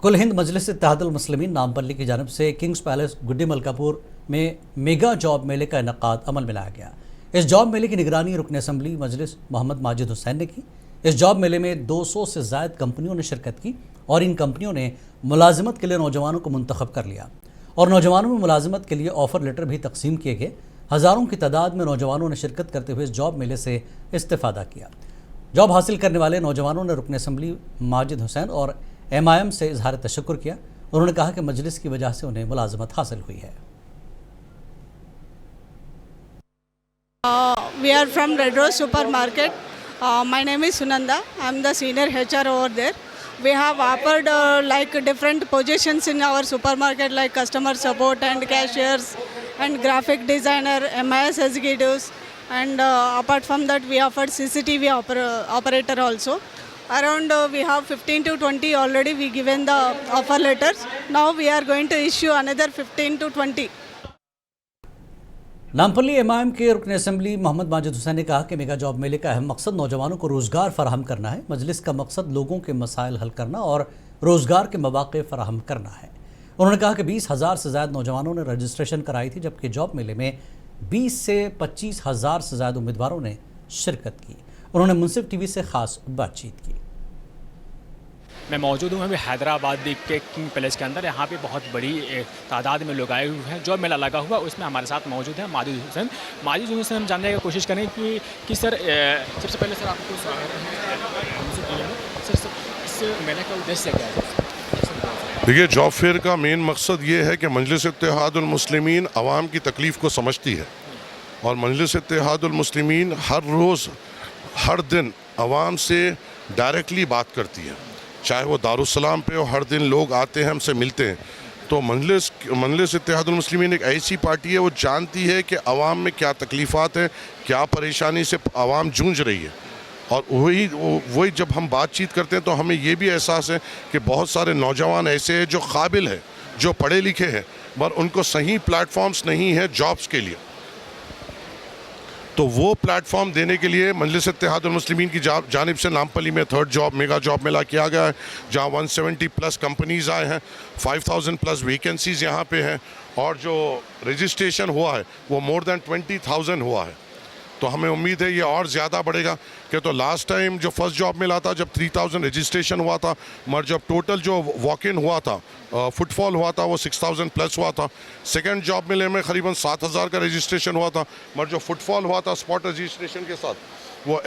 कुल हिंद मजलिस इत्तेहादुल मुस्लिमीन नामपल्ली की जानिब से किंग्स पैलेस गुड्डी मलकापुर में मेगा जॉब मेले का इनकाद अमल में लाया गया। इस जॉब मेले की निगरानी रुकन असम्बली मजलिस मोहम्मद माजिद हुसैन ने की। इस जॉब मेले में 200 से ज़ायद कंपनियों ने शिरकत की और इन कंपनियों ने मुलाजिमत के लिए नौजवानों को मुंतखब कर लिया और नौजवानों में मुलाजिमत के लिए ऑफ़र लेटर भी तकसीम किए गए। हज़ारों की तादाद में नौजवानों ने शिरकत करते हुए इस जॉब मेले से इस्तेफ़ादा किया। जॉब हासिल करने वाले नौजवानों ने रुकन असम्बली माजिद हुसैन और MIM से इजहार तशक्कुर किया। उन्होंने कहा कि मजलिस की वजह से उन्हें मुलाजमत हासिल हुई है। We are from Red Rose Supermarket. My name is Sunanda. I am the senior HR over there. We have offered like different positions in our supermarket like customer support and cashiers and graphic designer, MIS executives, and apart from that we offered CCTV operator also. Around we have 15 to 20 already we given the offer letters. Now we are going to issue another 15 to 20. Nampally MIM के रुकन assembly Mohammad Majid Hussain ने कहा कि mega job मेले का अहम मकसद नौजवानों को रोज़गार फराहम करना है। मजलिस का मकसद लोगों के मसाइल हल करना और रोज़गार के मौक़े फराहम करना है। उन्होंने कहा कि 20,000 से ज़्यादा नौजवानों ने रजिस्ट्रेशन कराई थी, जबकि जॉब मेले में 20 से 25,000 से ज़्यादा उम्मीदवारों ने शिरकत की। उन्होंने मुंसिफ TV से ख़ास बातचीत की। मैं मौजूद हूँ अभी हैदराबाद के किंग पैलेस के अंदर। यहाँ पे बहुत बड़ी तादाद में लोग आए हुए हैं। जो मेला लगा हुआ उसमें हमारे साथ मौजूद है माजिद हुसैन। माजिद हुसैन से हम जानने की कोशिश करें कि सर सबसे पहले सर आपको सर इस मेले का उद्देश्य क्या है? देखिए, जॉब फेयर का मेन मकसद ये है कि मजलिस इत्तेहादुल मुस्लिमीन अवाम की तकलीफ़ को समझती है और मजलिस इत्तेहादुल मुस्लिमीन हर रोज़ हर दिन अवाम से डायरेक्टली बात करती है। चाहे वो दारुस्सलाम पे हो, हर दिन लोग आते हैं, हमसे मिलते हैं। तो मजलिस इत्तेहादुल मुस्लिमीन एक ऐसी पार्टी है, वो जानती है कि अवाम में क्या तकलीफ़ात हैं, क्या परेशानी से अवाम जूझ रही है। और वही जब हम बातचीत करते हैं तो हमें ये भी एहसास है कि बहुत सारे नौजवान ऐसे हैं जो काबिल हैं, जो पढ़े लिखे हैं, पर उनको सही प्लेटफॉर्म्स नहीं है जॉब्स के लिए। तो वो प्लेटफॉर्म देने के लिए मजलिस इत्तेहादुल मुस्लिमीन की जानिब से नामपल्ली में 3rd मेगा जॉब मेला किया गया है, जहाँ 170+ कंपनीज़ आए हैं, 5,000+ वैकेंसीज़ यहाँ पे हैं और जो रजिस्ट्रेशन हुआ है वो मोर दैन 20,000 हुआ है। तो हमें उम्मीद है ये और ज़्यादा बढ़ेगा कि तो लास्ट टाइम जो फर्स्ट जॉब मिला था जब 3,000 रजिस्ट्रेशन हुआ था, मगर जब टोटल जो वॉक इन हुआ था, फुटफॉल हुआ था, वो 6,000+ हुआ था। सेकंड जॉब मिले में करीबन 7,000 का रजिस्ट्रेशन हुआ था, मगर जो फुटफॉल हुआ था स्पॉट रजिस्ट्रेशन के साथ वो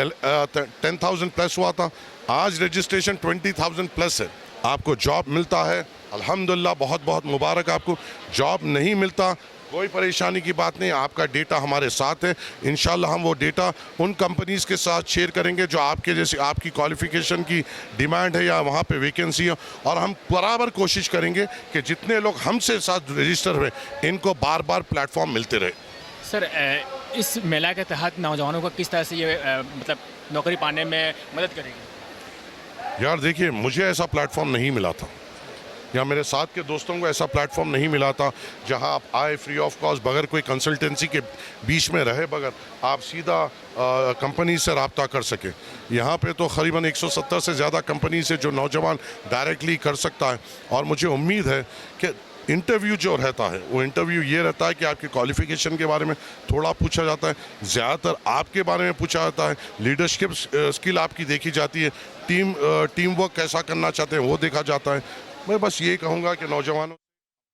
10,000+ हुआ था। आज रजिस्ट्रेशन 20,000+ है। आपको जॉब मिलता है, अल्हम्दुलिल्लाह, बहुत बहुत मुबारक आपको। जॉब नहीं मिलता, कोई परेशानी की बात नहीं, आपका डेटा हमारे साथ है। इंशाल्लाह हम वो डेटा उन कंपनीज़ के साथ शेयर करेंगे जो आपके जैसे आपकी क्वालिफ़िकेशन की डिमांड है या वहाँ पे वैकेंसी है, और हम बराबर कोशिश करेंगे कि जितने लोग हमसे साथ रजिस्टर हुए इनको बार बार प्लेटफॉर्म मिलते रहे। सर इस मेला के तहत नौजवानों को किस तरह से ये मतलब नौकरी पाने में मदद करेगी? यार देखिए, मुझे ऐसा प्लेटफॉर्म नहीं मिला था या मेरे साथ के दोस्तों को ऐसा प्लेटफॉर्म नहीं मिला था जहां आप आए फ्री ऑफ कॉस्ट, बगैर कोई कंसल्टेंसी के बीच में रहे, बगैर आप सीधा कंपनी से रब्ता कर सके। यहाँ पे तो करीबन 170 से ज़्यादा कंपनी से जो नौजवान डायरेक्टली कर सकता है। और मुझे उम्मीद है कि इंटरव्यू जो रहता है वो इंटरव्यू ये रहता है कि आपकी क्वालिफ़िकेशन के बारे में थोड़ा पूछा जाता है, ज़्यादातर आपके बारे में पूछा जाता है, लीडरशिप स्किल आपकी देखी जाती है, टीम वर्क कैसा करना चाहते हैं वो देखा जाता है। मैं बस ये कहूँगा कि नौजवानों